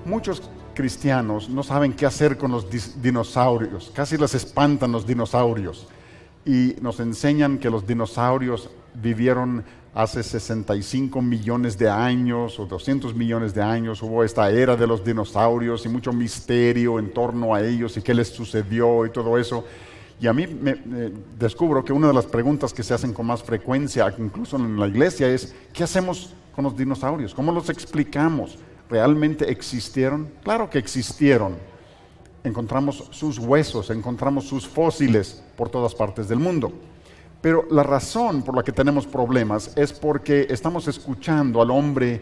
Muchos cristianos no saben qué hacer con los dinosaurios, casi les espantan los dinosaurios. Y nos enseñan que los dinosaurios vivieron hace 65 millones de años o 200 millones de años. Hubo esta era de los dinosaurios y mucho misterio en torno a ellos y qué les sucedió y todo eso. Y a mí descubro que una de las preguntas que se hacen con más frecuencia, incluso en la iglesia, es ¿qué hacemos con los dinosaurios? ¿Cómo los explicamos? ¿Realmente existieron? Claro que existieron. Encontramos sus huesos, encontramos sus fósiles por todas partes del mundo. Pero la razón por la que tenemos problemas es porque estamos escuchando al hombre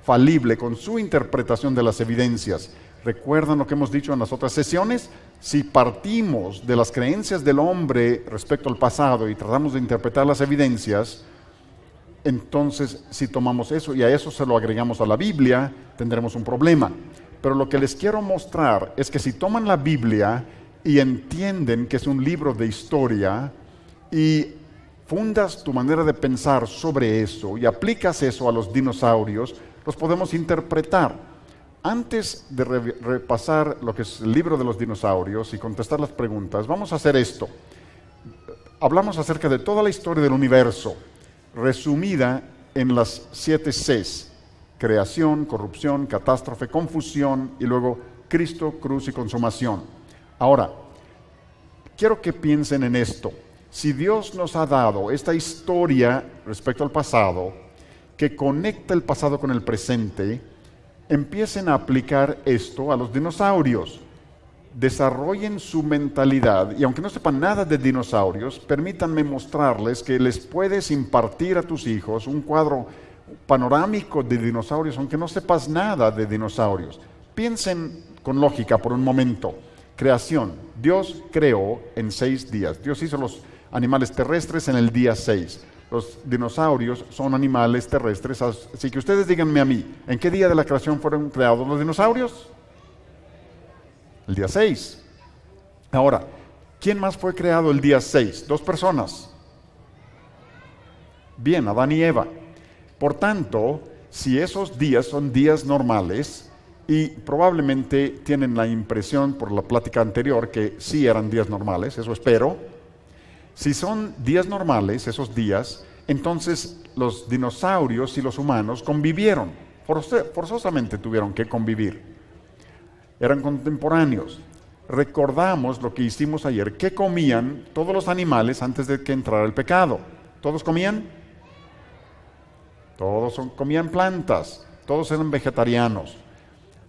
falible con su interpretación de las evidencias. ¿Recuerdan lo que hemos dicho en las otras sesiones? Si partimos de las creencias del hombre respecto al pasado y tratamos de interpretar las evidencias, entonces si tomamos eso y a eso se lo agregamos a la Biblia, tendremos un problema. Pero lo que les quiero mostrar es que si toman la Biblia y entienden que es un libro de historia y fundas tu manera de pensar sobre eso y aplicas eso a los dinosaurios, los podemos interpretar. Antes de repasar lo que es el libro de los dinosaurios y contestar las preguntas, vamos a hacer esto. Hablamos acerca de toda la historia del universo, resumida en las 7 Cs. Creación, corrupción, catástrofe, confusión y luego Cristo, cruz y consumación. Ahora, quiero que piensen en esto. Si Dios nos ha dado esta historia respecto al pasado, que conecta el pasado con el presente, empiecen a aplicar esto a los dinosaurios. Desarrollen su mentalidad y aunque no sepan nada de dinosaurios, permítanme mostrarles que les puedes impartir a tus hijos un cuadro panorámico de dinosaurios, aunque no sepas nada de dinosaurios. Piensen con lógica por un momento. Creación. Dios creó en 6 días. Dios hizo los animales terrestres en el día 6. Los dinosaurios son animales terrestres, así que ustedes díganme a mí, ¿en qué día de la creación fueron creados los dinosaurios? El día 6. Ahora, ¿quién más fue creado el día 6? 2 personas. Bien, Adán y Eva. Por tanto, si esos días son días normales, y probablemente tienen la impresión por la plática anterior que sí eran días normales, eso espero. Si son días normales, esos días, entonces los dinosaurios y los humanos convivieron. Forzosamente tuvieron que convivir. Eran contemporáneos. Recordamos lo que hicimos ayer. ¿Qué comían todos los animales antes de que entrara el pecado? ¿Todos comían? Todos comían plantas, todos eran vegetarianos.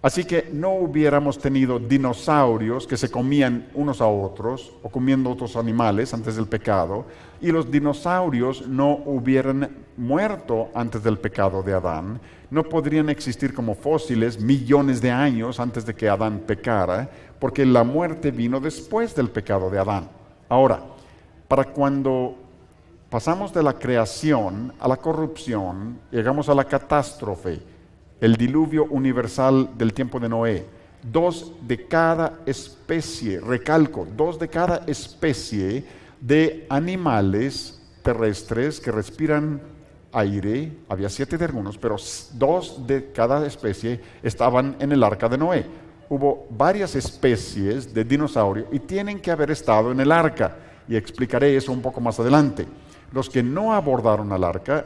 Así que no hubiéramos tenido dinosaurios que se comían unos a otros o comiendo otros animales antes del pecado, y los dinosaurios no hubieran muerto antes del pecado de Adán, no podrían existir como fósiles millones de años antes de que Adán pecara, porque la muerte vino después del pecado de Adán. Ahora, para cuando pasamos de la creación a la corrupción, llegamos a la catástrofe, el diluvio universal del tiempo de Noé. 2 de cada especie, recalco, 2 de cada especie de animales terrestres que respiran aire, había 7 de algunos, pero 2 de cada especie estaban en el arca de Noé. Hubo varias especies de dinosaurio y tienen que haber estado en el arca, y explicaré eso un poco más adelante. Los que no abordaron al arca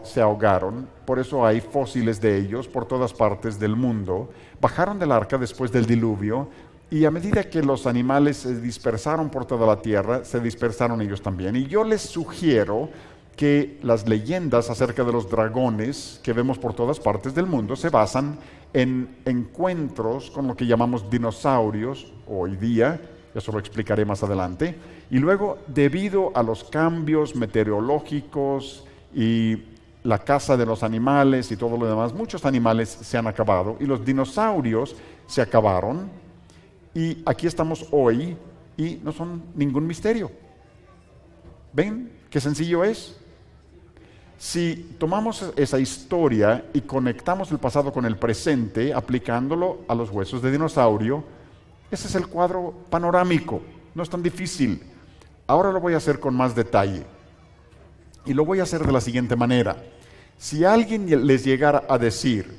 se ahogaron, por eso hay fósiles de ellos por todas partes del mundo. Bajaron del arca después del diluvio y a medida que los animales se dispersaron por toda la tierra, se dispersaron ellos también. Y yo les sugiero que las leyendas acerca de los dragones que vemos por todas partes del mundo se basan en encuentros con lo que llamamos dinosaurios hoy día. Eso lo explicaré más adelante. Y luego, debido a los cambios meteorológicos y la caza de los animales y todo lo demás, muchos animales se han acabado y los dinosaurios se acabaron. Y aquí estamos hoy y no son ningún misterio. ¿Ven qué sencillo es? Si tomamos esa historia y conectamos el pasado con el presente, aplicándolo a los huesos de dinosaurio, ese es el cuadro panorámico, no es tan difícil. Ahora lo voy a hacer con más detalle. Y lo voy a hacer de la siguiente manera. Si alguien les llegara a decir,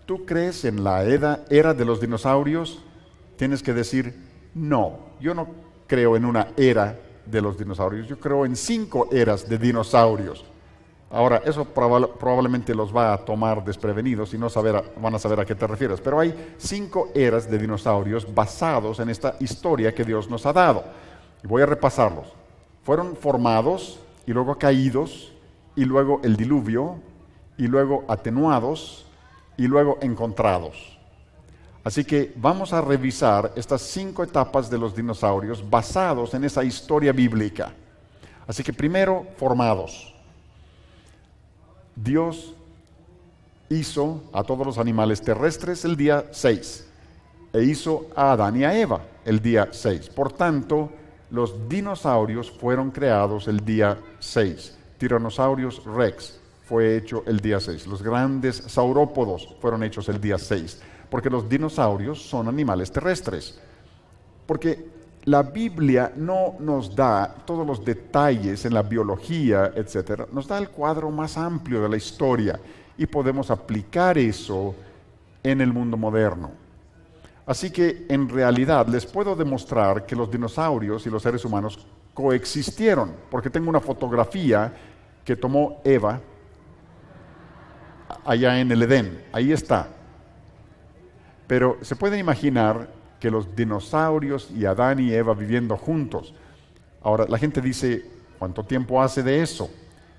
¿tú crees en la era de los dinosaurios? Tienes que decir, no, yo no creo en una era de los dinosaurios, yo creo en 5 eras de dinosaurios. Ahora, eso probablemente los va a tomar desprevenidos y no van a saber a qué te refieres, pero hay 5 eras de dinosaurios basados en esta historia que Dios nos ha dado. Y voy a repasarlos. Fueron formados y luego caídos, y luego el diluvio, y luego atenuados, y luego encontrados. Así que vamos a revisar estas 5 etapas de los dinosaurios basados en esa historia bíblica. Así que primero, formados. Dios hizo a todos los animales terrestres el día 6 e hizo a Adán y a Eva el día 6. Por tanto, los dinosaurios fueron creados el día 6. Tyrannosaurus Rex fue hecho el día 6. Los grandes saurópodos fueron hechos el día 6. Porque los dinosaurios son animales terrestres. Porque la Biblia no nos da todos los detalles en la biología, etc. Nos da el cuadro más amplio de la historia y podemos aplicar eso en el mundo moderno. Así que en realidad les puedo demostrar que los dinosaurios y los seres humanos coexistieron, porque tengo una fotografía que tomó Eva allá en el Edén. Ahí está. Pero se pueden imaginar que los dinosaurios y Adán y Eva viviendo juntos. Ahora, la gente dice, ¿cuánto tiempo hace de eso?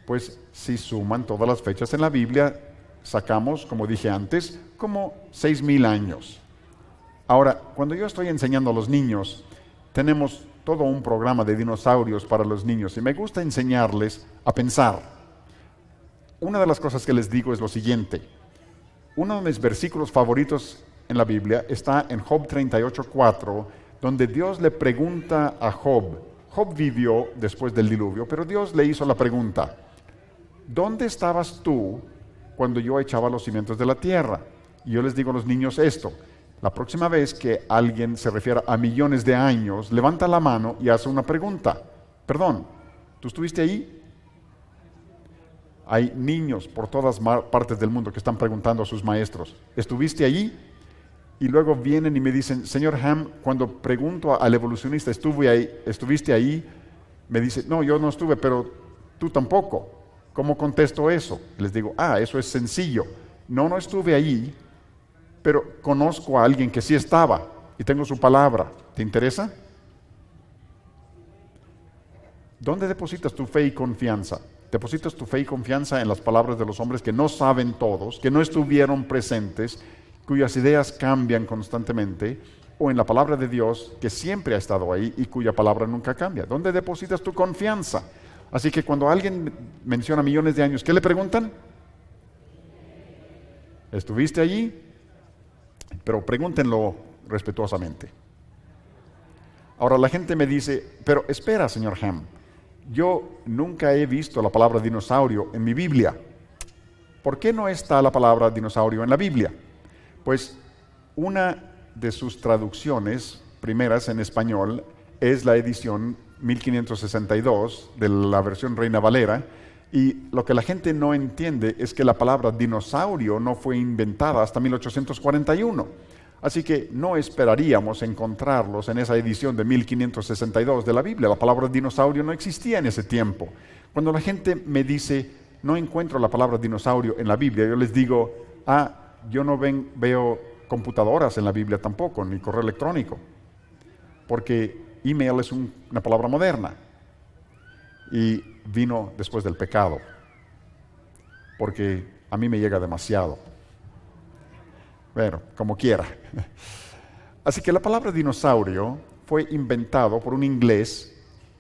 Pues si suman todas las fechas en la Biblia, sacamos, como dije antes, como 6,000 años. Ahora, cuando yo estoy enseñando a los niños, tenemos todo un programa de dinosaurios para los niños y me gusta enseñarles a pensar. Una de las cosas que les digo es lo siguiente. Uno de mis versículos favoritos en la Biblia está en Job 38:4, donde Dios le pregunta a Job. Job vivió después del diluvio, pero Dios le hizo la pregunta: ¿dónde estabas tú cuando yo echaba los cimientos de la tierra? Y yo les digo a los niños esto: la próxima vez que alguien se refiera a millones de años, levanta la mano y hace una pregunta. Perdón, ¿tú estuviste ahí? Hay niños por todas partes del mundo que están preguntando a sus maestros: ¿estuviste allí? Y luego vienen y me dicen: señor Ham, cuando pregunto al evolucionista, ¿estuviste ahí? Me dice: no, yo no estuve, pero tú tampoco. ¿Cómo contesto eso? Les digo: eso es sencillo. No estuve allí, pero conozco a alguien que sí estaba y tengo su palabra. ¿Te interesa? ¿Dónde depositas tu fe y confianza? ¿Depositas tu fe y confianza en las palabras de los hombres que no saben todos, que no estuvieron presentes, cuyas ideas cambian constantemente, o en la palabra de Dios, que siempre ha estado ahí y cuya palabra nunca cambia? ¿Dónde depositas tu confianza? Así que cuando alguien menciona millones de años, ¿qué le preguntan? ¿Estuviste allí? Pero pregúntenlo respetuosamente. Ahora la gente me dice: pero espera, señor Ham, yo nunca he visto la palabra dinosaurio en mi Biblia. ¿Por qué no está la palabra dinosaurio en la Biblia? Pues una de sus traducciones primeras en español es la edición 1562 de la versión Reina Valera, y lo que la gente no entiende es que la palabra dinosaurio no fue inventada hasta 1841. Así que no esperaríamos encontrarlos en esa edición de 1562 de la Biblia. La palabra dinosaurio no existía en ese tiempo. Cuando la gente me dice: no encuentro la palabra dinosaurio en la Biblia, yo les digo: yo no veo computadoras en la Biblia tampoco, ni correo electrónico, porque email es una palabra moderna y vino después del pecado, porque a mí me llega demasiado. Bueno, como quiera. Así que la palabra dinosaurio fue inventado por un inglés,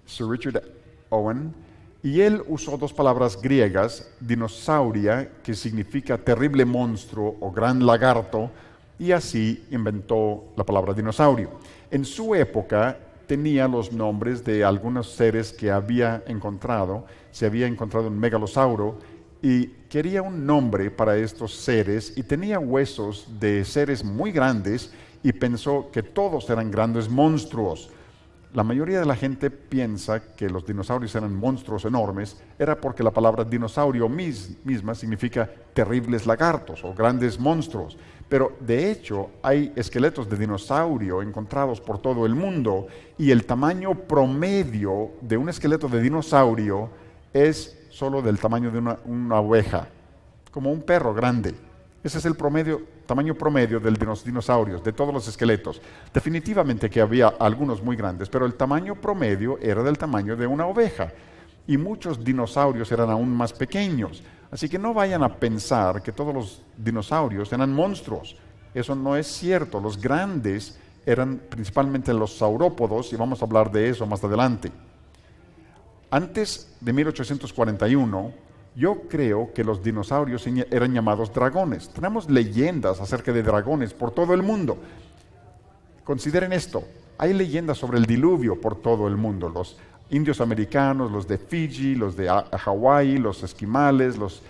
Sir Richard Owen, y él usó 2 palabras griegas: dinosauria, que significa terrible monstruo o gran lagarto, y así inventó la palabra dinosaurio. En su época tenía los nombres de algunos seres que había encontrado. Se había encontrado un megalosauro y quería un nombre para estos seres, y tenía huesos de seres muy grandes y pensó que todos eran grandes monstruos. la mayoría de la gente piensa que los dinosaurios eran monstruos enormes, era porque la palabra dinosaurio misma significa terribles lagartos o grandes monstruos. Pero de hecho hay esqueletos de dinosaurio encontrados por todo el mundo y el tamaño promedio de un esqueleto de dinosaurio es solo del tamaño de una oveja, como un perro grande. Ese es el tamaño promedio de los dinosaurios, de todos los esqueletos. Definitivamente que había algunos muy grandes, pero el tamaño promedio era del tamaño de una oveja. Y muchos dinosaurios eran aún más pequeños. Así que no vayan a pensar que todos los dinosaurios eran monstruos. Eso no es cierto. Los grandes eran principalmente los saurópodos, y vamos a hablar de eso más adelante. Antes de 1841, yo creo que los dinosaurios eran llamados dragones. Tenemos leyendas acerca de dragones por todo el mundo. Consideren esto, hay leyendas sobre el diluvio por todo el mundo. Los indios americanos, los de Fiji, los de Hawái, los esquimales, los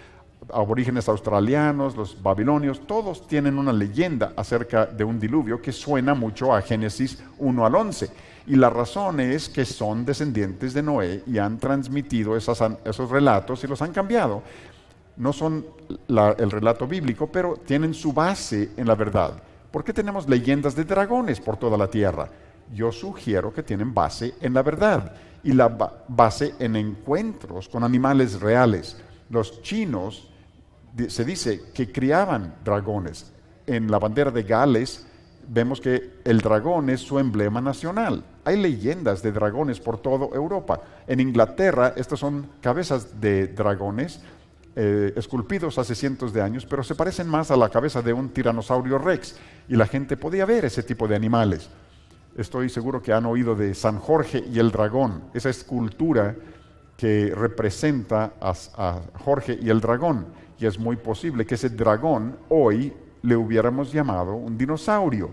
aborígenes australianos, los babilonios, todos tienen una leyenda acerca de un diluvio que suena mucho a Génesis 1 al 11. Y la razón es que son descendientes de Noé y han transmitido esos relatos y los han cambiado. No son el relato bíblico, pero tienen su base en la verdad. ¿Por qué tenemos leyendas de dragones por toda la tierra? Yo sugiero que tienen base en la verdad y la base en encuentros con animales reales. Los chinos, se dice que criaban dragones. En la bandera de Gales vemos que el dragón es su emblema nacional. Hay leyendas de dragones por toda Europa. En Inglaterra, estas son cabezas de dragones esculpidos hace cientos de años, pero se parecen más a la cabeza de un tiranosaurio rex, y la gente podía ver ese tipo de animales. Estoy seguro que han oído de San Jorge y el dragón, esa escultura que representa a Jorge y el dragón, y es muy posible que ese dragón hoy le hubiéramos llamado un dinosaurio.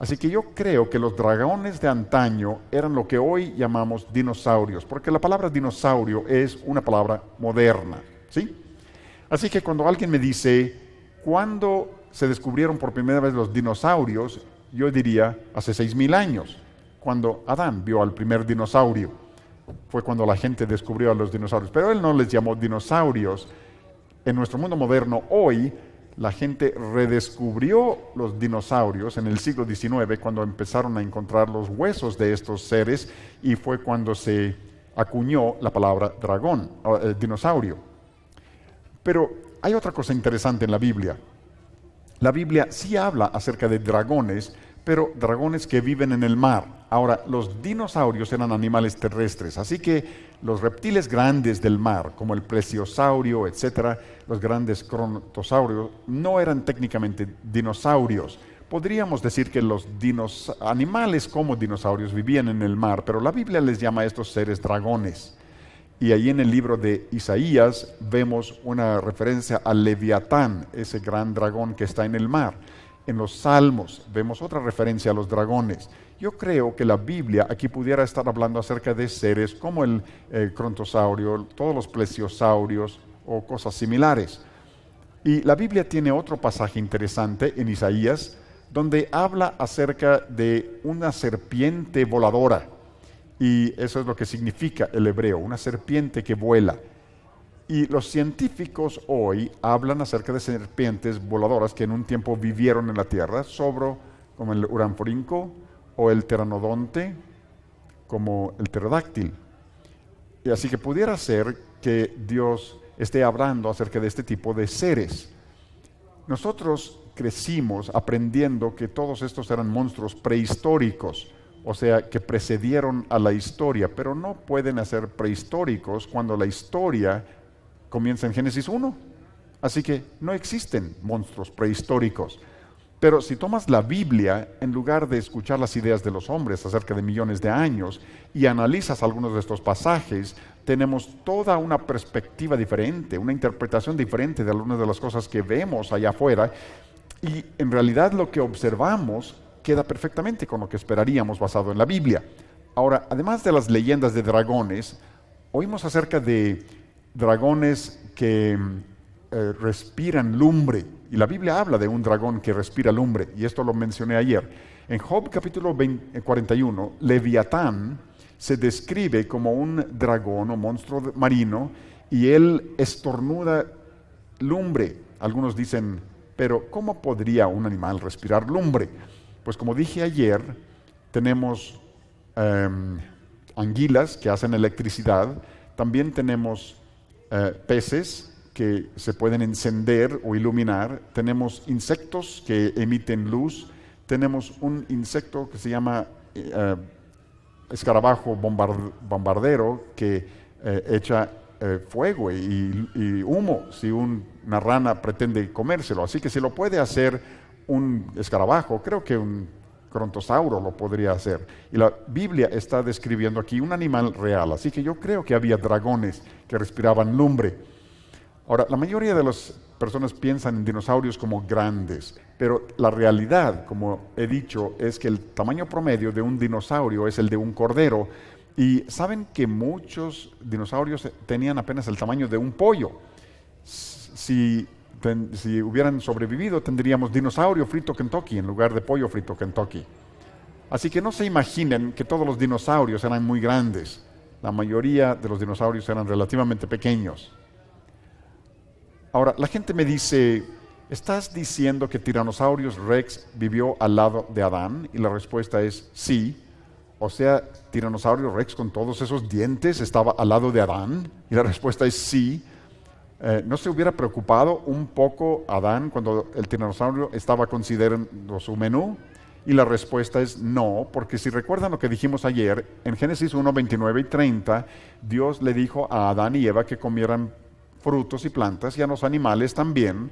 Así que yo creo que los dragones de antaño eran lo que hoy llamamos dinosaurios, porque la palabra dinosaurio es una palabra moderna, ¿sí? Así que cuando alguien me dice, ¿cuándo se descubrieron por primera vez los dinosaurios? Yo diría, hace 6,000 años, cuando Adán vio al primer dinosaurio. Fue cuando la gente descubrió a los dinosaurios, pero él no les llamó dinosaurios. En nuestro mundo moderno hoy, la gente redescubrió los dinosaurios en el siglo XIX cuando empezaron a encontrar los huesos de estos seres, y fue cuando se acuñó la palabra dragón, dinosaurio. Pero hay otra cosa interesante en la Biblia. La Biblia sí habla acerca de dragones, pero dragones que viven en el mar. Ahora, los dinosaurios eran animales terrestres, así que los reptiles grandes del mar, como el plesiosaurio, etcétera, los grandes crontosaurios, no eran técnicamente dinosaurios. Podríamos decir que los animales como dinosaurios vivían en el mar, pero la Biblia les llama a estos seres dragones. Y ahí en el libro de Isaías vemos una referencia al Leviatán, ese gran dragón que está en el mar. En los Salmos vemos otra referencia a los dragones. Yo creo que la Biblia aquí pudiera estar hablando acerca de seres como el crontosaurio, todos los plesiosaurios o cosas similares. Y la Biblia tiene otro pasaje interesante en Isaías, donde habla acerca de una serpiente voladora. Y eso es lo que significa el hebreo, una serpiente que vuela. Y los científicos hoy hablan acerca de serpientes voladoras que en un tiempo vivieron en la tierra, como el uranforinco o el pteranodonte, como el pterodáctil. Y así que pudiera ser que Dios esté hablando acerca de este tipo de seres. Nosotros crecimos aprendiendo que todos estos eran monstruos prehistóricos, o sea, que precedieron a la historia, pero no pueden ser prehistóricos cuando la historia comienza en Génesis 1. Así que no existen monstruos prehistóricos. Pero si tomas la Biblia, en lugar de escuchar las ideas de los hombres acerca de millones de años, y analizas algunos de estos pasajes, tenemos toda una perspectiva diferente, una interpretación diferente de algunas de las cosas que vemos allá afuera, y en realidad lo que observamos queda perfectamente con lo que esperaríamos basado en la Biblia. Ahora, además de las leyendas de dragones, oímos acerca de dragones que respiran lumbre Y la Biblia habla de un dragón que respira lumbre, y esto lo mencioné ayer. En Job capítulo 41, Leviatán se describe como un dragón o monstruo marino, y él estornuda lumbre. Algunos dicen, pero ¿cómo podría un animal respirar lumbre? Pues como dije ayer, tenemos anguilas que hacen electricidad, también tenemos peces que se pueden encender o iluminar, tenemos insectos que emiten luz, tenemos un insecto que se llama escarabajo bombardero que echa fuego y humo si una rana pretende comérselo. Así que si lo puede hacer un escarabajo, creo que un Crontosauro lo podría hacer. Y la Biblia está describiendo aquí un animal real, así que yo creo que había dragones que respiraban lumbre. Ahora, la mayoría de las personas piensan en dinosaurios como grandes, pero la realidad, como he dicho, es que el tamaño promedio de un dinosaurio es el de un cordero. Y saben que muchos dinosaurios tenían apenas el tamaño de un pollo. Si hubieran sobrevivido, tendríamos dinosaurio frito Kentucky en lugar de pollo frito Kentucky. Así que no se imaginen que todos los dinosaurios eran muy grandes. La mayoría de los dinosaurios eran relativamente pequeños. Ahora, la gente me dice, ¿estás diciendo que Tyrannosaurus Rex vivió al lado de Adán? Y la respuesta es sí. O sea, Tyrannosaurus Rex con todos esos dientes estaba al lado de Adán. Y la respuesta es sí. ¿No se hubiera preocupado un poco Adán cuando el tiranosaurio estaba considerando su menú? Y la respuesta es no, porque si recuerdan lo que dijimos ayer, en Génesis 1, 29 y 30, Dios le dijo a Adán y Eva que comieran frutos y plantas y a los animales también.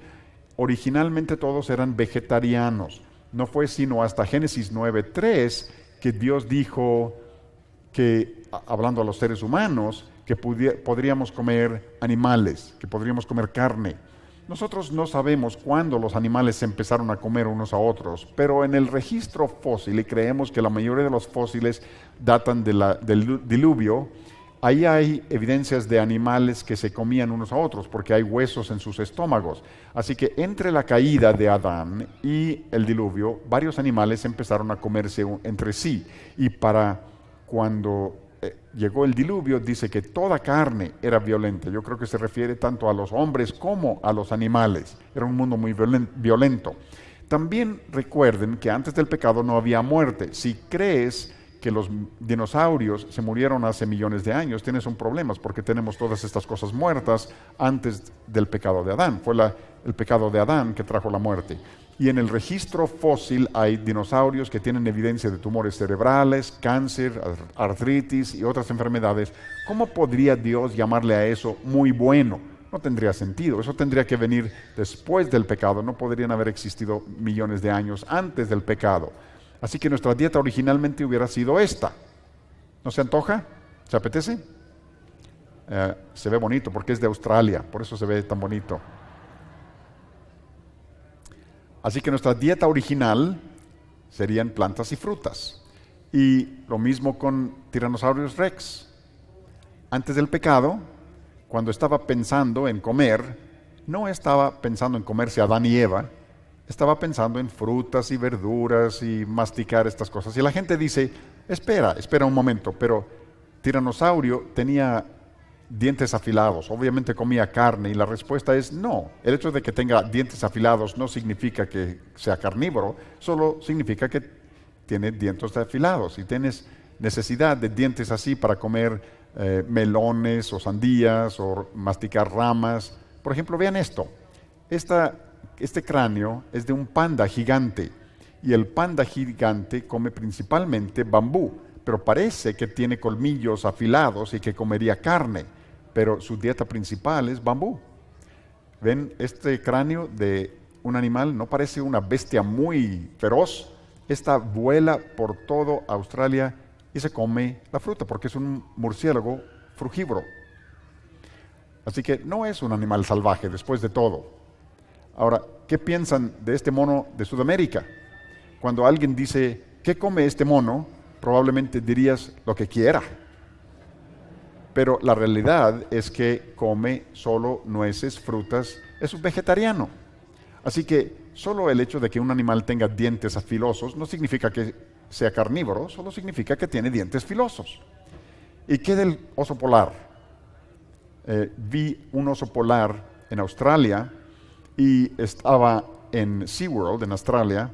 Originalmente todos eran vegetarianos. No fue sino hasta Génesis 9:3 que Dios dijo que, hablando a los seres humanos, que podríamos comer animales, que podríamos comer carne. Nosotros no sabemos cuándo los animales se empezaron a comer unos a otros, pero en el registro fósil, y creemos que la mayoría de los fósiles datan del diluvio, ahí hay evidencias de animales que se comían unos a otros, porque hay huesos en sus estómagos. Así que entre la caída de Adán y el diluvio, varios animales empezaron a comerse entre sí. Y para cuando llegó el diluvio, dice que toda carne era violenta. Yo creo que se refiere tanto a los hombres como a los animales. Era un mundo muy violento. También recuerden que antes del pecado no había muerte. Si crees que los dinosaurios se murieron hace millones de años, tienes un problema, porque tenemos todas estas cosas muertas antes del pecado de Adán. Fue el pecado de Adán que trajo la muerte. Y en el registro fósil hay dinosaurios que tienen evidencia de tumores cerebrales, cáncer, artritis y otras enfermedades. ¿Cómo podría Dios llamarle a eso muy bueno? No tendría sentido. Eso tendría que venir después del pecado. No podrían haber existido millones de años antes del pecado. Así que nuestra dieta originalmente hubiera sido esta. ¿No se antoja? ¿Se apetece? Se ve bonito porque es de Australia, por eso se ve tan bonito. Así que nuestra dieta original serían plantas y frutas. Y lo mismo con Tyrannosaurus Rex. Antes del pecado, cuando estaba pensando en comer, no estaba pensando en comerse a Adán y Eva, estaba pensando en frutas y verduras y masticar estas cosas. Y la gente dice, espera un momento, pero tiranosaurio tenía dientes afilados, obviamente comía carne, y la respuesta es no. El hecho de que tenga dientes afilados no significa que sea carnívoro, solo significa que tiene dientes afilados. Y tienes necesidad de dientes así para comer melones o sandías o masticar ramas. Por ejemplo, vean esto. Este cráneo es de un panda gigante, y el panda gigante come principalmente bambú, pero parece que tiene colmillos afilados y que comería carne, pero su dieta principal es bambú. ¿Ven? Este cráneo de un animal no parece una bestia muy feroz. Esta vuela por todo Australia y se come la fruta porque es un murciélago frugívoro. Así que no es un animal salvaje después de todo. Ahora, ¿qué piensan de este mono de Sudamérica? Cuando alguien dice, ¿qué come este mono?, probablemente dirías lo que quiera. Pero la realidad es que come solo nueces, frutas, es un vegetariano. Así que solo el hecho de que un animal tenga dientes afilosos no significa que sea carnívoro, solo significa que tiene dientes filosos. ¿Y qué del oso polar? Vi un oso polar en Australia y estaba en SeaWorld, en Australia,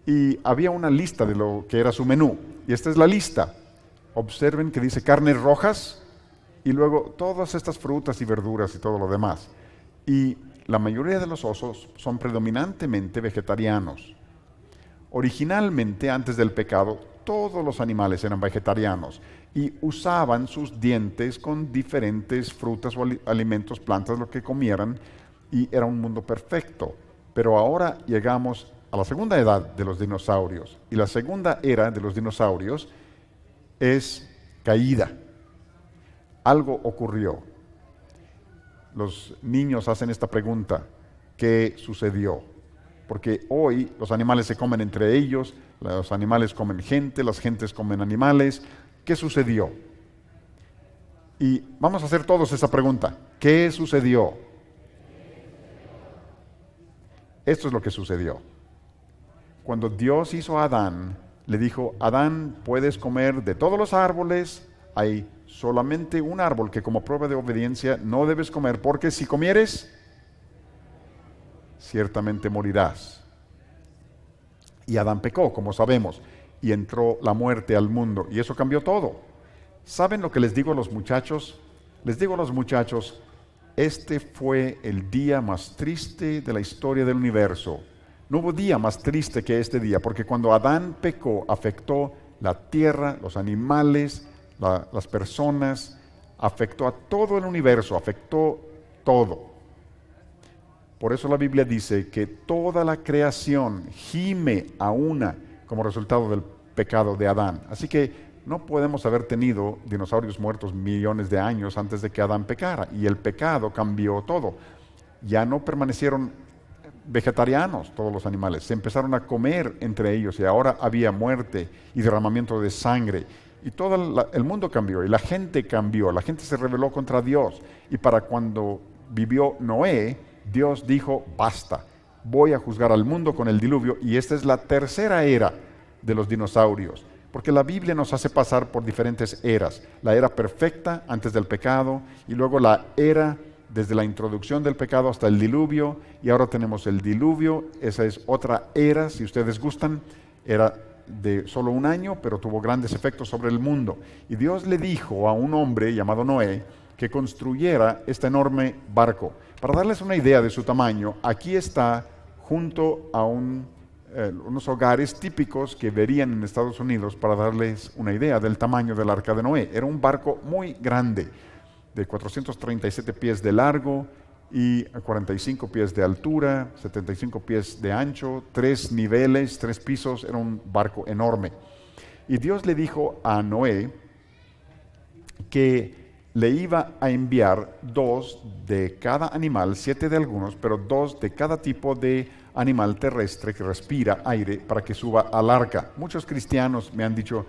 y había una lista de lo que era su menú. Y esta es la lista. Observen que dice carnes rojas y luego todas estas frutas y verduras y todo lo demás. Y la mayoría de los osos son predominantemente vegetarianos. Originalmente, antes del pecado, todos los animales eran vegetarianos y usaban sus dientes con diferentes frutas o alimentos, plantas, lo que comieran, y era un mundo perfecto. Pero ahora llegamos a la segunda edad de los dinosaurios, y la segunda era de los dinosaurios es caída. Algo ocurrió. Los niños hacen esta pregunta: ¿qué sucedió? Porque hoy los animales se comen entre ellos, los animales comen gente, las gentes comen animales. ¿Qué sucedió? Y vamos a hacer todos esa pregunta. ¿Qué sucedió? Esto es lo que sucedió. Cuando Dios hizo a Adán, le dijo: Adán, puedes comer de todos los árboles, hay solamente un árbol que como prueba de obediencia no debes comer, porque si comieres, ciertamente morirás. Y Adán pecó, como sabemos, y entró la muerte al mundo, y eso cambió todo. ¿Saben lo que les digo a los muchachos? Les digo a los muchachos: este fue el día más triste de la historia del universo. No hubo día más triste que este día, porque cuando Adán pecó, afectó la tierra, los animales, las personas, afectó a todo el universo, afectó todo. Por eso la Biblia dice que toda la creación gime a una como resultado del pecado de Adán. Así que no podemos haber tenido dinosaurios muertos millones de años antes de que Adán pecara, y el pecado cambió todo. Ya no permanecieron vegetarianos todos los animales, se empezaron a comer entre ellos, y ahora había muerte y derramamiento de sangre, y todo el mundo cambió, y la gente cambió, la gente se rebeló contra Dios, y para cuando vivió Noé, Dios dijo: basta, voy a juzgar al mundo con el diluvio. Y esta es la tercera era de los dinosaurios, porque la Biblia nos hace pasar por diferentes eras: la era perfecta antes del pecado, y luego la era desde la introducción del pecado hasta el diluvio, y ahora tenemos el diluvio. Esa es otra era, si ustedes gustan, era de solo un año, pero tuvo grandes efectos sobre el mundo. Y Dios le dijo a un hombre llamado Noé que construyera este enorme barco. Para darles una idea de su tamaño, aquí está junto a unos hogares típicos que verían en Estados Unidos, para darles una idea del tamaño del arca de Noé. Era un barco muy grande, de 437 pies de largo y 45 pies de altura, 75 pies de ancho, 3 niveles, 3 pisos. Era un barco enorme. Y Dios le dijo a Noé que le iba a enviar 2 de cada animal, 7 de algunos, pero 2 de cada tipo de animal terrestre que respira aire, para que suba al arca. Muchos cristianos me han dicho: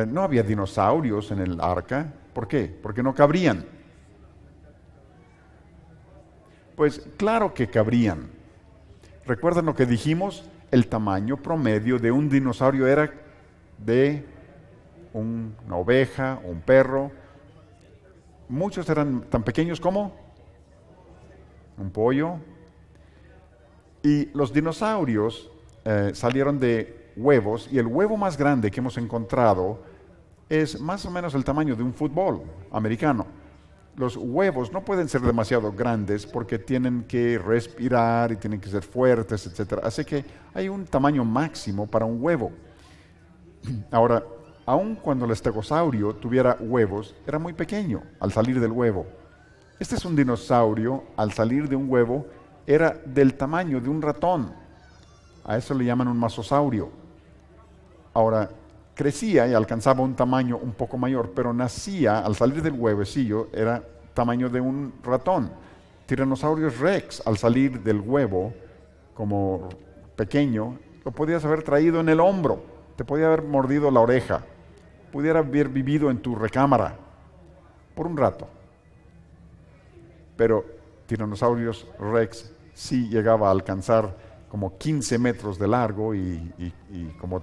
no había dinosaurios en el arca. ¿Por qué? Porque no cabrían. Pues claro que cabrían. ¿Recuerdan lo que dijimos? El tamaño promedio de un dinosaurio era de una oveja o un perro. Muchos eran tan pequeños como un pollo. Y los dinosaurios salieron de huevos, y el huevo más grande que hemos encontrado es más o menos el tamaño de un fútbol americano. Los huevos no pueden ser demasiado grandes porque tienen que respirar y tienen que ser fuertes, etc. Así que hay un tamaño máximo para un huevo. Ahora, aun cuando el estegosaurio tuviera huevos, era muy pequeño al salir del huevo. Este es un dinosaurio, al salir de un huevo, era del tamaño de un ratón. A eso le llaman un masosaurio. Ahora, crecía y alcanzaba un tamaño un poco mayor, pero nacía, al salir del huevecillo, era tamaño de un ratón. Tiranosaurios Rex, al salir del huevo, como pequeño, lo podías haber traído en el hombro, te podía haber mordido la oreja, pudiera haber vivido en tu recámara por un rato. Pero Tiranosaurios Rex sí llegaba a alcanzar como 15 metros de largo y como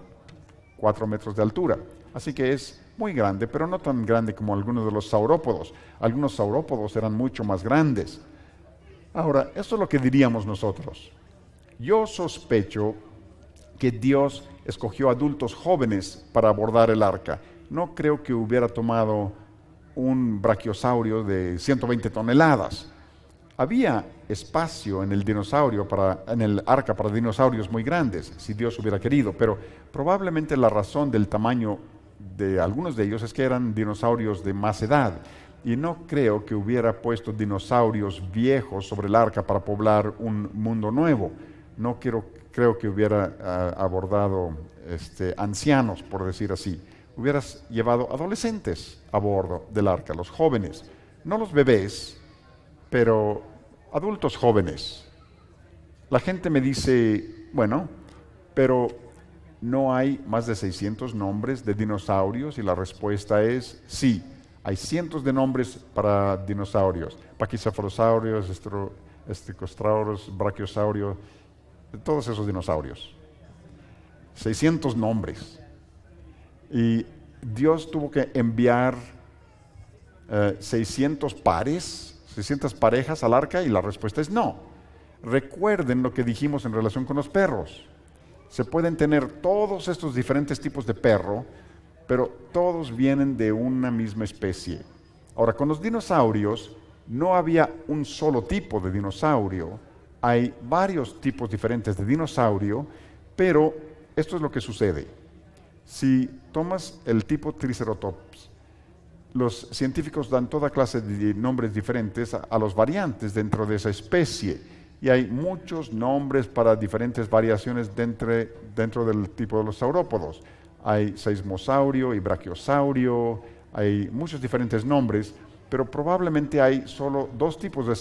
4 metros de altura. Así que es muy grande, pero no tan grande como algunos de los saurópodos. Algunos saurópodos eran mucho más grandes. Ahora, esto es lo que diríamos nosotros. Yo sospecho que Dios escogió adultos jóvenes para abordar el arca. No creo que hubiera tomado un brachiosaurio de 120 toneladas. Había espacio en el arca para dinosaurios muy grandes, si Dios hubiera querido, pero probablemente la razón del tamaño de algunos de ellos es que eran dinosaurios de más edad. Y no creo que hubiera puesto dinosaurios viejos sobre el arca para poblar un mundo nuevo. No creo que hubiera abordado ancianos, por decir así. Hubieras llevado adolescentes a bordo del arca, los jóvenes, no los bebés, pero adultos jóvenes. La gente me dice, bueno, pero no hay más de 600 nombres de dinosaurios, y la respuesta es sí. Hay cientos de nombres para dinosaurios: paquicefalosaurios, esticosaurus, brachiosaurio, todos esos dinosaurios. 600 nombres. Y Dios tuvo que enviar 600 parejas al arca, y la respuesta es no. Recuerden lo que dijimos en relación con los perros. Se pueden tener todos estos diferentes tipos de perro, pero todos vienen de una misma especie. Ahora, con los dinosaurios no había un solo tipo de dinosaurio. Hay varios tipos diferentes de dinosaurio, pero esto es lo que sucede. Si tomas el tipo Triceratops, los científicos dan toda clase de nombres diferentes a los variantes dentro de esa especie, y hay muchos nombres para diferentes variaciones dentro del tipo de los saurópodos. Hay seismosaurio y brachiosaurio, hay muchos diferentes nombres, pero probablemente hay solo dos tipos de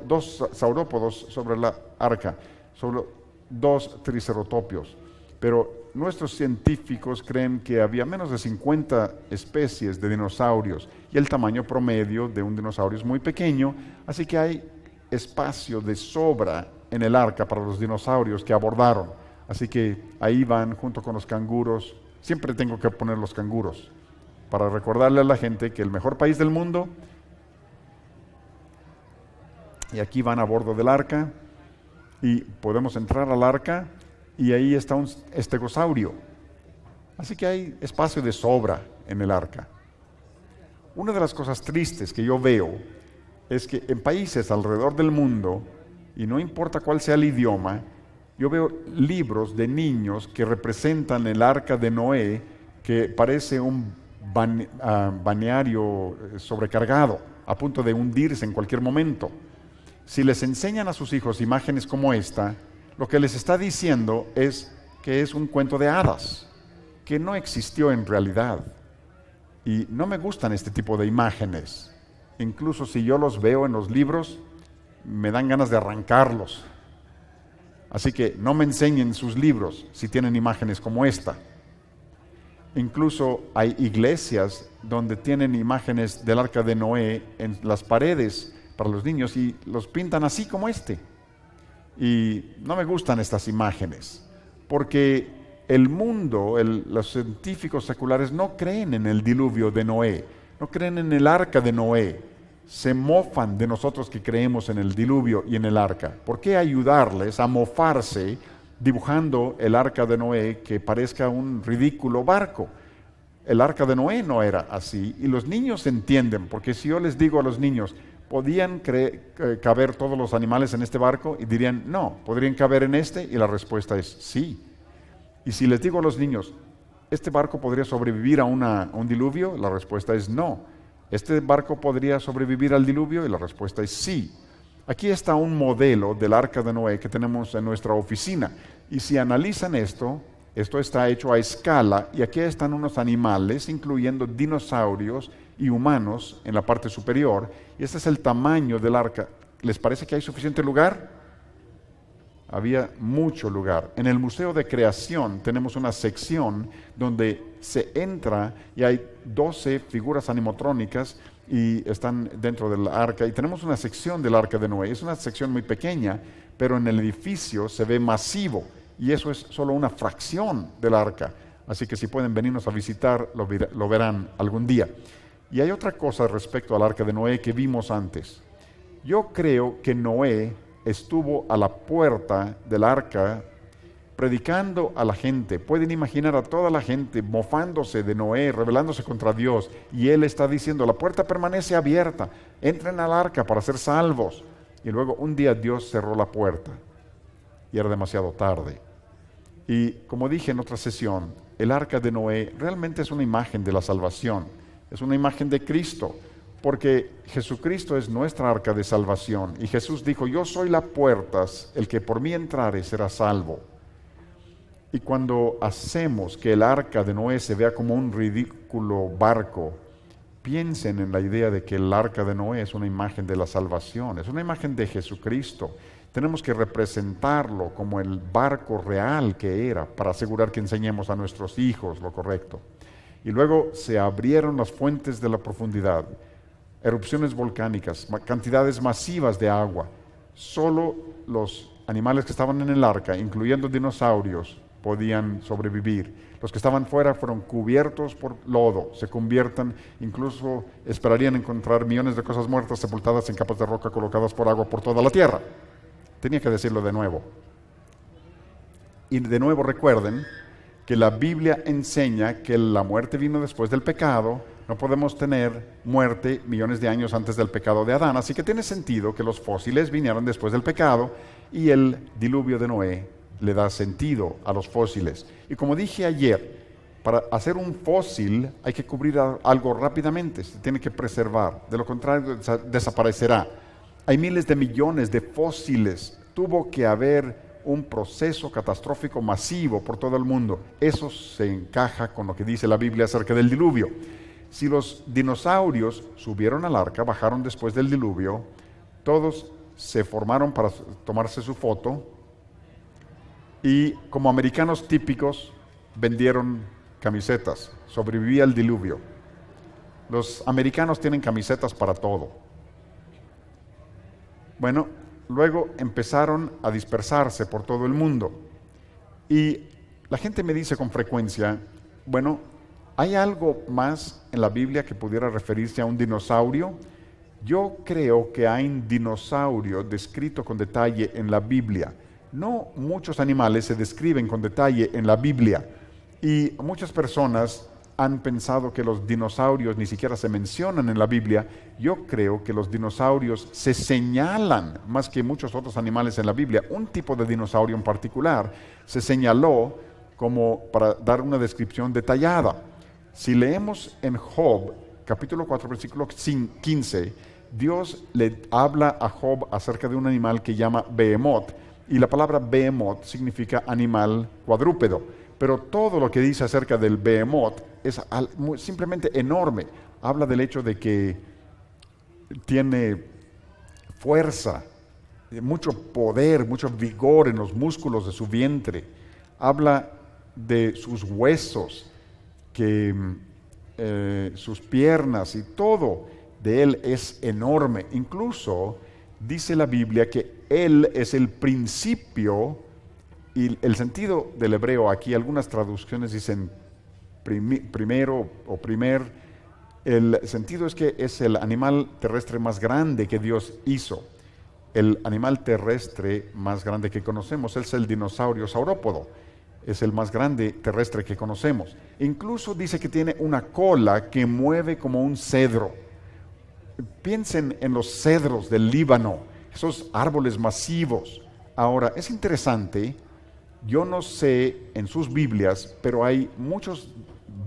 dos saurópodos sobre la arca, solo 2 triceratopios. Pero nuestros científicos creen que había menos de 50 especies de dinosaurios, y el tamaño promedio de un dinosaurio es muy pequeño, así que hay espacio de sobra en el arca para los dinosaurios que abordaron. Así que ahí van junto con los canguros. Siempre tengo que poner los canguros para recordarle a la gente que el mejor país del mundo, y aquí van a bordo del arca, y podemos entrar al arca, y ahí está un estegosaurio. Así que hay espacio de sobra en el arca. Una de las cosas tristes que yo veo es que en países alrededor del mundo, y no importa cuál sea el idioma, yo veo libros de niños que representan el arca de Noé, que parece un balneario sobrecargado, a punto de hundirse en cualquier momento. Si les enseñan a sus hijos imágenes como esta, lo que les está diciendo es que es un cuento de hadas, que no existió en realidad. Y no me gustan este tipo de imágenes. Incluso si yo los veo en los libros, me dan ganas de arrancarlos. Así que no me enseñen sus libros si tienen imágenes como esta. Incluso hay iglesias donde tienen imágenes del arca de Noé en las paredes para los niños, y los pintan así como este. Y no me gustan estas imágenes, porque el mundo, los científicos seculares no creen en el diluvio de Noé, no creen en el arca de Noé. Se mofan de nosotros que creemos en el diluvio y en el arca. ¿Por qué ayudarles a mofarse dibujando el arca de Noé que parezca un ridículo barco? El arca de Noé no era así, y los niños entienden, porque si yo les digo a los niños, ¿podían caber todos los animales en este barco? Y dirían, no, ¿podrían caber en este? Y la respuesta es sí. Y si les digo a los niños, ¿este barco podría sobrevivir a un diluvio? La respuesta es no. ¿Este barco podría sobrevivir al diluvio? Y la respuesta es sí. Aquí está un modelo del arca de Noé que tenemos en nuestra oficina. Y si analizan esto está hecho a escala, y aquí están unos animales, incluyendo dinosaurios y humanos en la parte superior. Y este es el tamaño del arca. ¿Les parece que hay suficiente lugar? Había mucho lugar. En el Museo de Creación tenemos una sección donde se entra y hay 12 figuras animatrónicas y están dentro del arca. Y tenemos una sección del arca de Noé. Es una sección muy pequeña, pero en el edificio se ve masivo. Y eso es solo una fracción del arca. Así que si pueden venirnos a visitar, lo verán algún día. Y hay otra cosa respecto al arca de Noé que vimos antes. Yo creo que Noé estuvo a la puerta del arca predicando a la gente. Pueden imaginar a toda la gente mofándose de Noé, rebelándose contra Dios. Y él está diciendo, la puerta permanece abierta, entren al arca para ser salvos. Y luego un día Dios cerró la puerta y era demasiado tarde. Y como dije en otra sesión, el arca de Noé realmente es una imagen de la salvación, es una imagen de Cristo, porque Jesucristo es nuestra arca de salvación. Y Jesús dijo, yo soy la puerta, el que por mí entrare será salvo. Y cuando hacemos que el arca de Noé se vea como un ridículo barco, piensen en la idea de que el arca de Noé es una imagen de la salvación, es una imagen de Jesucristo. Tenemos que representarlo como el barco real que era para asegurar que enseñemos a nuestros hijos lo correcto. Y luego se abrieron las fuentes de la profundidad, erupciones volcánicas, cantidades masivas de agua. Solo los animales que estaban en el arca, incluyendo dinosaurios, podían sobrevivir. Los que estaban fuera fueron cubiertos por lodo, se convierten, incluso esperarían encontrar millones de cosas muertas sepultadas en capas de roca colocadas por agua por toda la tierra. Tenía que decirlo de nuevo. Y de nuevo recuerden que la Biblia enseña que la muerte vino después del pecado. No podemos tener muerte millones de años antes del pecado de Adán. Así que tiene sentido que los fósiles vinieron después del pecado y el diluvio de Noé le da sentido a los fósiles. Y como dije ayer, para hacer un fósil hay que cubrir algo rápidamente, se tiene que preservar, de lo contrario desaparecerá. Hay miles de millones de fósiles, tuvo que haber un proceso catastrófico masivo por todo el mundo. Eso se encaja con lo que dice la Biblia acerca del diluvio. Si los dinosaurios subieron al arca, bajaron después del diluvio, todos se formaron para tomarse su foto y como americanos típicos vendieron camisetas. Sobrevivía el diluvio. Los americanos tienen camisetas para todo. Bueno, luego empezaron a dispersarse por todo el mundo. Y la gente me dice con frecuencia, bueno, ¿hay algo más en la Biblia que pudiera referirse a un dinosaurio? Yo creo que hay un dinosaurio descrito con detalle en la Biblia. No muchos animales se describen con detalle en la Biblia. Y muchas personas han pensado que los dinosaurios ni siquiera se mencionan en la Biblia. Yo creo que los dinosaurios se señalan más que muchos otros animales en la Biblia. Un tipo de dinosaurio en particular se señaló como para dar una descripción detallada. Si leemos en Job, capítulo 4, versículo 15, Dios le habla a Job acerca de un animal que llama Behemoth, y la palabra Behemoth significa animal cuadrúpedo. Pero todo lo que dice acerca del Behemoth es simplemente enorme. Habla del hecho de que tiene fuerza, mucho poder, mucho vigor en los músculos de su vientre. Habla de sus huesos, sus piernas y todo de él es enorme. Incluso dice la Biblia que él es el principio. Y el sentido del hebreo aquí, algunas traducciones dicen primero o primer. El sentido es que es el animal terrestre más grande que Dios hizo. El animal terrestre más grande que conocemos es el dinosaurio saurópodo. Es el más grande terrestre que conocemos. Incluso dice que tiene una cola que mueve como un cedro. Piensen en los cedros del Líbano, esos árboles masivos. Ahora, es interesante. Yo no sé en sus Biblias, pero hay muchas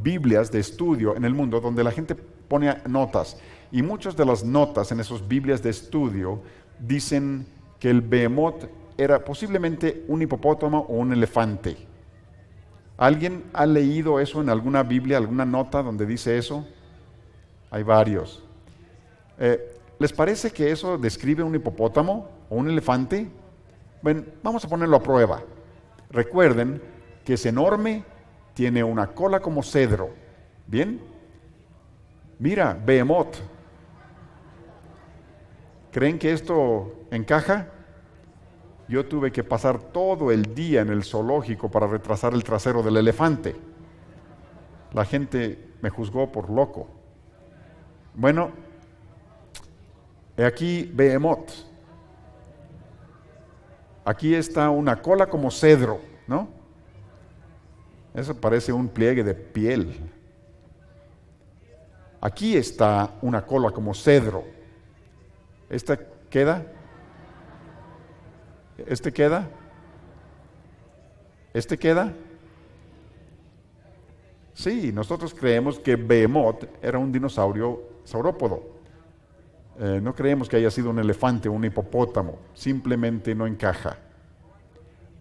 Biblias de estudio en el mundo donde la gente pone notas. Y muchas de las notas en esas Biblias de estudio dicen que el Behemoth era posiblemente un hipopótamo o un elefante. ¿Alguien ha leído eso en alguna Biblia, alguna nota donde dice eso? Hay varios. ¿Les parece que eso describe un hipopótamo o un elefante? Bueno, vamos a ponerlo a prueba. Recuerden que es enorme, tiene una cola como cedro. ¿Bien? Mira, Behemoth, ¿Creen que esto encaja? Yo tuve que pasar todo el día en el zoológico para retrasar el trasero del elefante. La gente me juzgó por loco. Bueno, he aquí Behemoth. Aquí está una cola como cedro, ¿no? Eso parece un pliegue de piel. Aquí está una cola como cedro. ¿Esta queda? ¿Este queda? ¿Este queda? Sí, nosotros creemos que Behemoth era un dinosaurio saurópodo. No creemos que haya sido un elefante o un hipopótamo. Simplemente no encaja.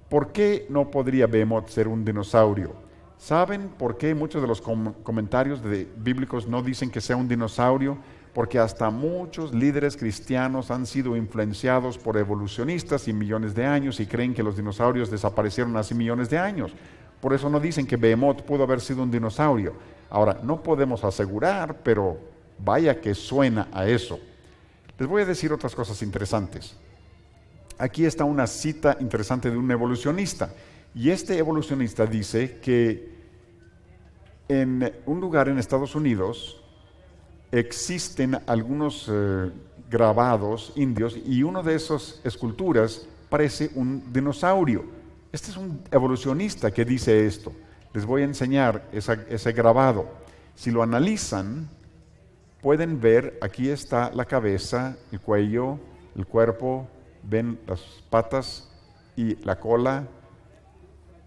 ¿Por qué no podría Behemoth ser un dinosaurio? ¿Saben por qué muchos de los comentarios bíblicos no dicen que sea un dinosaurio? Porque hasta muchos líderes cristianos han sido influenciados por evolucionistas y millones de años y creen que los dinosaurios desaparecieron hace millones de años. Por eso no dicen que Behemoth pudo haber sido un dinosaurio. Ahora, no podemos asegurar, pero vaya que suena a eso. Les voy a decir otras cosas interesantes. Aquí está una cita interesante de un evolucionista. Y este evolucionista dice que en un lugar en Estados Unidos existen algunos grabados indios y uno de esas esculturas parece un dinosaurio. Este es un evolucionista que dice esto. Les voy a enseñar ese grabado. Si lo analizan, pueden ver, aquí está la cabeza, el cuello, el cuerpo, ven las patas y la cola.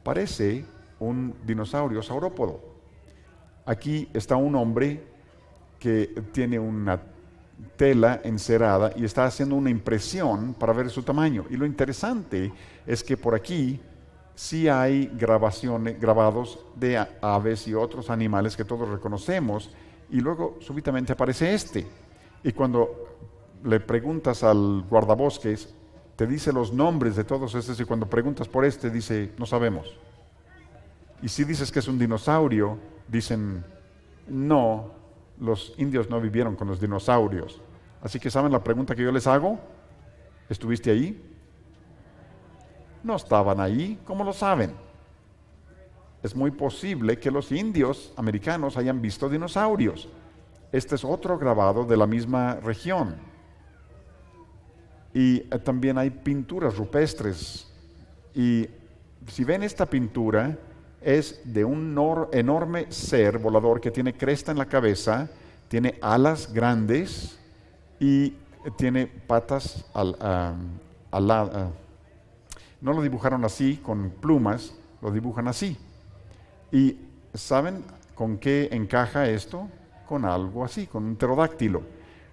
Parece un dinosaurio saurópodo. Aquí está un hombre que tiene una tela encerada y está haciendo una impresión para ver su tamaño. Y lo interesante es que por aquí sí hay grabados de aves y otros animales que todos reconocemos, y luego súbitamente aparece este. Y cuando le preguntas al guardabosques, te dice los nombres de todos estos, y cuando preguntas por este, dice, no sabemos. Y si dices que es un dinosaurio, dicen, no, los indios no vivieron con los dinosaurios. Así que, ¿saben la pregunta que yo les hago? ¿Estuviste ahí? No estaban ahí, ¿cómo lo saben? Es muy posible que los indios americanos hayan visto dinosaurios. Este es otro grabado de la misma región. Y también hay pinturas rupestres. Y si ven esta pintura, es de un enorme ser volador que tiene cresta en la cabeza, tiene alas grandes y tiene patas no lo dibujaron así con plumas, lo dibujan así. ¿Y saben con qué encaja esto? Con algo así, con un pterodáctilo.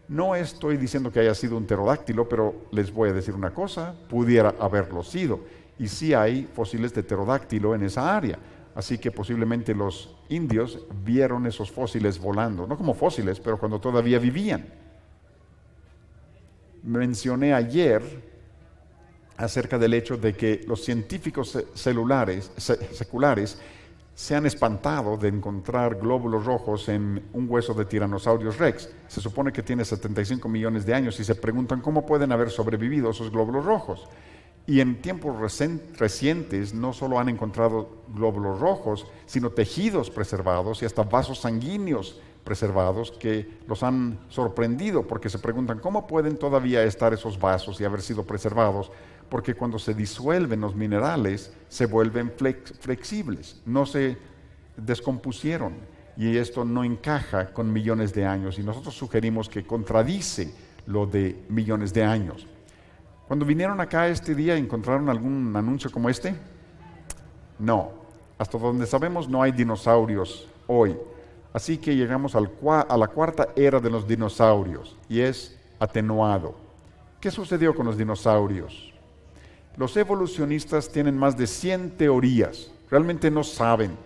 No estoy diciendo que haya sido un pterodáctilo, pero les voy a decir una cosa, pudiera haberlo sido. Y sí hay fósiles de pterodáctilo en esa área. Así que posiblemente los indios vieron esos fósiles volando, no como fósiles, pero cuando todavía vivían. Mencioné ayer acerca del hecho de que los científicos seculares se han espantado de encontrar glóbulos rojos en un hueso de Tyrannosaurus rex. Se supone que tiene 75 millones de años y se preguntan cómo pueden haber sobrevivido esos glóbulos rojos. Y en tiempos recientes no solo han encontrado glóbulos rojos, sino tejidos preservados y hasta vasos sanguíneos preservados que los han sorprendido porque se preguntan cómo pueden todavía estar esos vasos y haber sido preservados, porque cuando se disuelven los minerales se vuelven flexibles, no se descompusieron, y esto no encaja con millones de años, y nosotros sugerimos que contradice lo de millones de años. Cuando vinieron acá este día, ¿encontraron algún anuncio como este? No, hasta donde sabemos no hay dinosaurios hoy. Así que llegamos a la cuarta era de los dinosaurios, y es atenuado. ¿Qué sucedió con los dinosaurios? Los evolucionistas tienen más de 100 teorías, realmente no saben.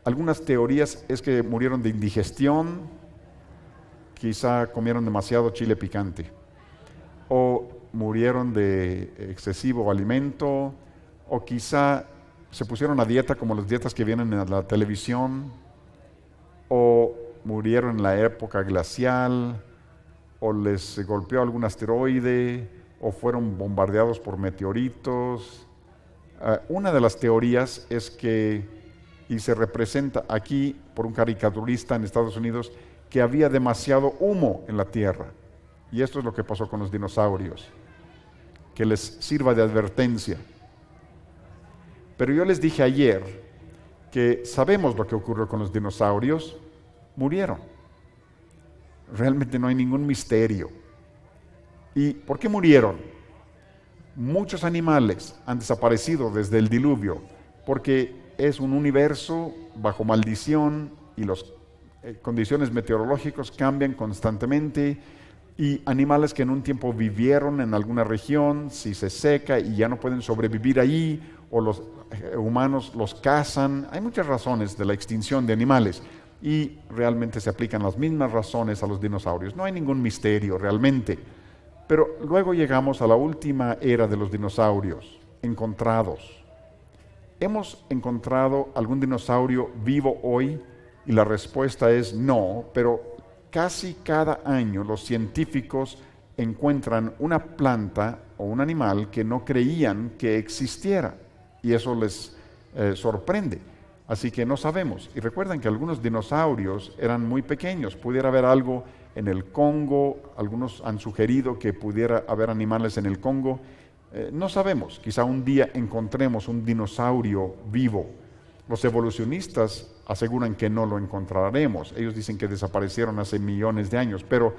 Algunas teorías es que murieron de indigestión, quizá comieron demasiado chile picante, o murieron de excesivo alimento, o quizá se pusieron a dieta como las dietas que vienen en la televisión, o murieron en la época glacial, o les golpeó algún asteroide, o fueron bombardeados por meteoritos. Una de las teorías es que, y se representa aquí por un caricaturista en Estados Unidos, que había demasiado humo en la Tierra. Y esto es lo que pasó con los dinosaurios, que les sirva de advertencia. Pero yo les dije ayer que sabemos lo que ocurrió con los dinosaurios, murieron. Realmente no hay ningún misterio. ¿Y por qué murieron? Muchos animales han desaparecido desde el diluvio, porque es un universo bajo maldición y las condiciones meteorológicas cambian constantemente, y animales que en un tiempo vivieron en alguna región, si se seca y ya no pueden sobrevivir allí, o los humanos los cazan. Hay muchas razones de la extinción de animales, y realmente se aplican las mismas razones a los dinosaurios. No hay ningún misterio realmente. Pero luego llegamos a la última era de los dinosaurios, encontrados. ¿Hemos encontrado algún dinosaurio vivo hoy? Y la respuesta es no, pero casi cada año los científicos encuentran una planta o un animal que no creían que existiera, y eso les sorprende. Así que no sabemos. Y recuerden que algunos dinosaurios eran muy pequeños. Pudiera haber algo en el Congo, algunos han sugerido que pudiera haber animales en el Congo. No sabemos, quizá un día encontremos un dinosaurio vivo. Los evolucionistas aseguran que no lo encontraremos. Ellos dicen que desaparecieron hace millones de años, pero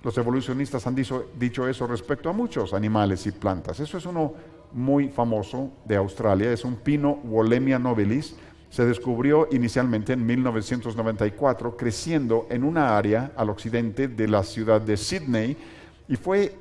los evolucionistas han dicho eso respecto a muchos animales y plantas. Eso es uno muy famoso de Australia, es un pino Wollemia nobilis. Se descubrió inicialmente en 1994, creciendo en una área al occidente de la ciudad de Sydney, y fue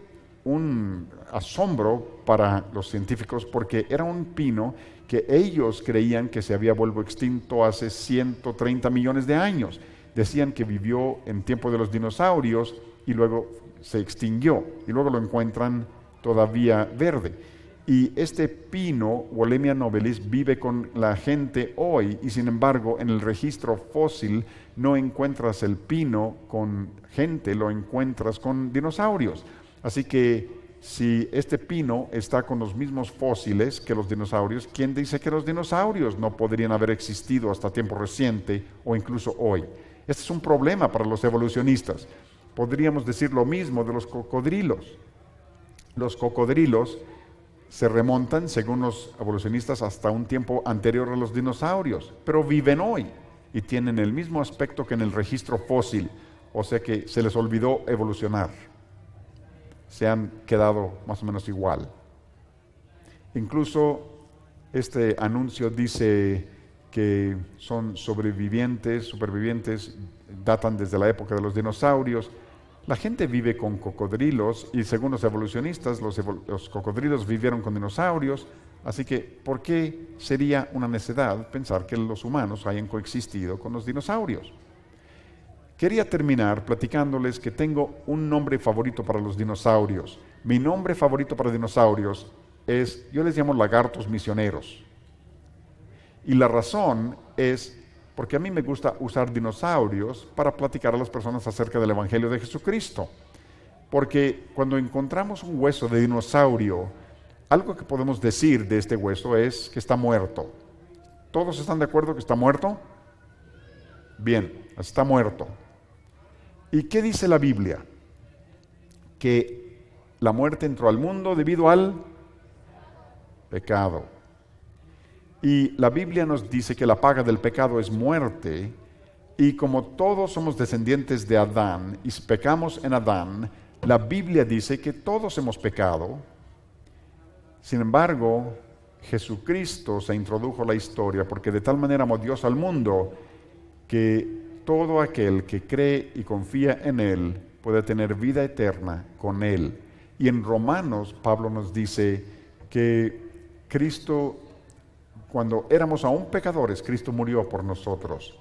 un asombro para los científicos porque era un pino que ellos creían que se había vuelto extinto hace 130 millones de años. Decían que vivió en tiempo de los dinosaurios y luego se extinguió, y luego lo encuentran todavía verde. Y este pino, Wollemia nobilis, vive con la gente hoy, y sin embargo en el registro fósil no encuentras el pino con gente, lo encuentras con dinosaurios. Así que si este pino está con los mismos fósiles que los dinosaurios, ¿quién dice que los dinosaurios no podrían haber existido hasta tiempo reciente o incluso hoy? Este es un problema para los evolucionistas. Podríamos decir lo mismo de los cocodrilos. Los cocodrilos se remontan, según los evolucionistas, hasta un tiempo anterior a los dinosaurios, pero viven hoy y tienen el mismo aspecto que en el registro fósil, o sea que se les olvidó evolucionar. Se han quedado más o menos igual. Incluso este anuncio dice que son supervivientes, datan desde la época de los dinosaurios. La gente vive con cocodrilos, y según los evolucionistas, los cocodrilos vivieron con dinosaurios, así que ¿por qué sería una necedad pensar que los humanos hayan coexistido con los dinosaurios? Quería terminar platicándoles que tengo un nombre favorito para los dinosaurios. Mi nombre favorito para dinosaurios es, yo les llamo lagartos misioneros. Y la razón es porque a mí me gusta usar dinosaurios para platicar a las personas acerca del Evangelio de Jesucristo. Porque cuando encontramos un hueso de dinosaurio, algo que podemos decir de este hueso es que está muerto. ¿Todos están de acuerdo que está muerto? Bien, está muerto. ¿Y qué dice la Biblia? Que la muerte entró al mundo debido al pecado. Y la Biblia nos dice que la paga del pecado es muerte, y como todos somos descendientes de Adán y pecamos en Adán, la Biblia dice que todos hemos pecado. Sin embargo, Jesucristo se introdujo a la historia porque de tal manera amó Dios al mundo que todo aquel que cree y confía en Él puede tener vida eterna con Él. Y en Romanos, Pablo nos dice que Cristo, cuando éramos aún pecadores, Cristo murió por nosotros.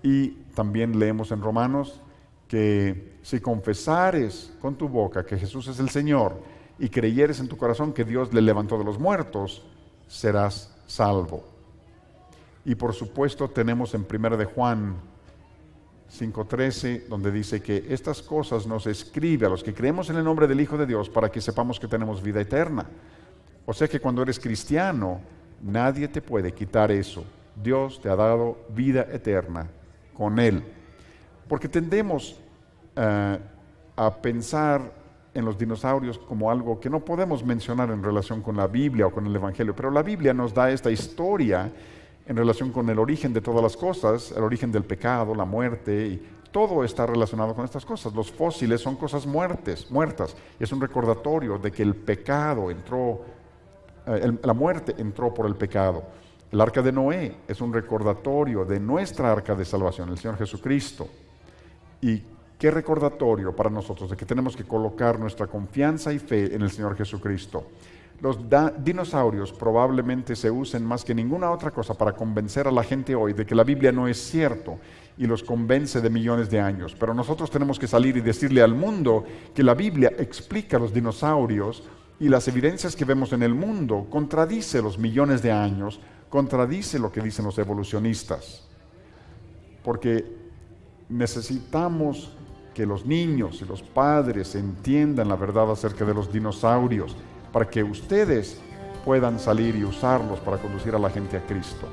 Y también leemos en Romanos que si confesares con tu boca que Jesús es el Señor y creyeres en tu corazón que Dios le levantó de los muertos, serás salvo. Y por supuesto tenemos en 1 de Juan 5:13, donde dice que estas cosas nos escribe a los que creemos en el nombre del Hijo de Dios para que sepamos que tenemos vida eterna. O sea que cuando eres cristiano, nadie te puede quitar eso. Dios te ha dado vida eterna con Él. Porque tendemos a pensar en los dinosaurios como algo que no podemos mencionar en relación con la Biblia o con el Evangelio, pero la Biblia nos da esta historia en relación con el origen de todas las cosas, el origen del pecado, la muerte, y todo está relacionado con estas cosas. Los fósiles son cosas muertas. Es un recordatorio de que el pecado entró, la muerte entró por el pecado. El arca de Noé es un recordatorio de nuestra arca de salvación, el Señor Jesucristo. Y qué recordatorio para nosotros de que tenemos que colocar nuestra confianza y fe en el Señor Jesucristo. Los dinosaurios probablemente se usen más que ninguna otra cosa para convencer a la gente hoy de que la Biblia no es cierto y los convence de millones de años. Pero nosotros tenemos que salir y decirle al mundo que la Biblia explica los dinosaurios y las evidencias que vemos en el mundo contradice los millones de años, contradice lo que dicen los evolucionistas. Porque necesitamos que los niños y los padres entiendan la verdad acerca de los dinosaurios para que ustedes puedan salir y usarlos para conducir a la gente a Cristo.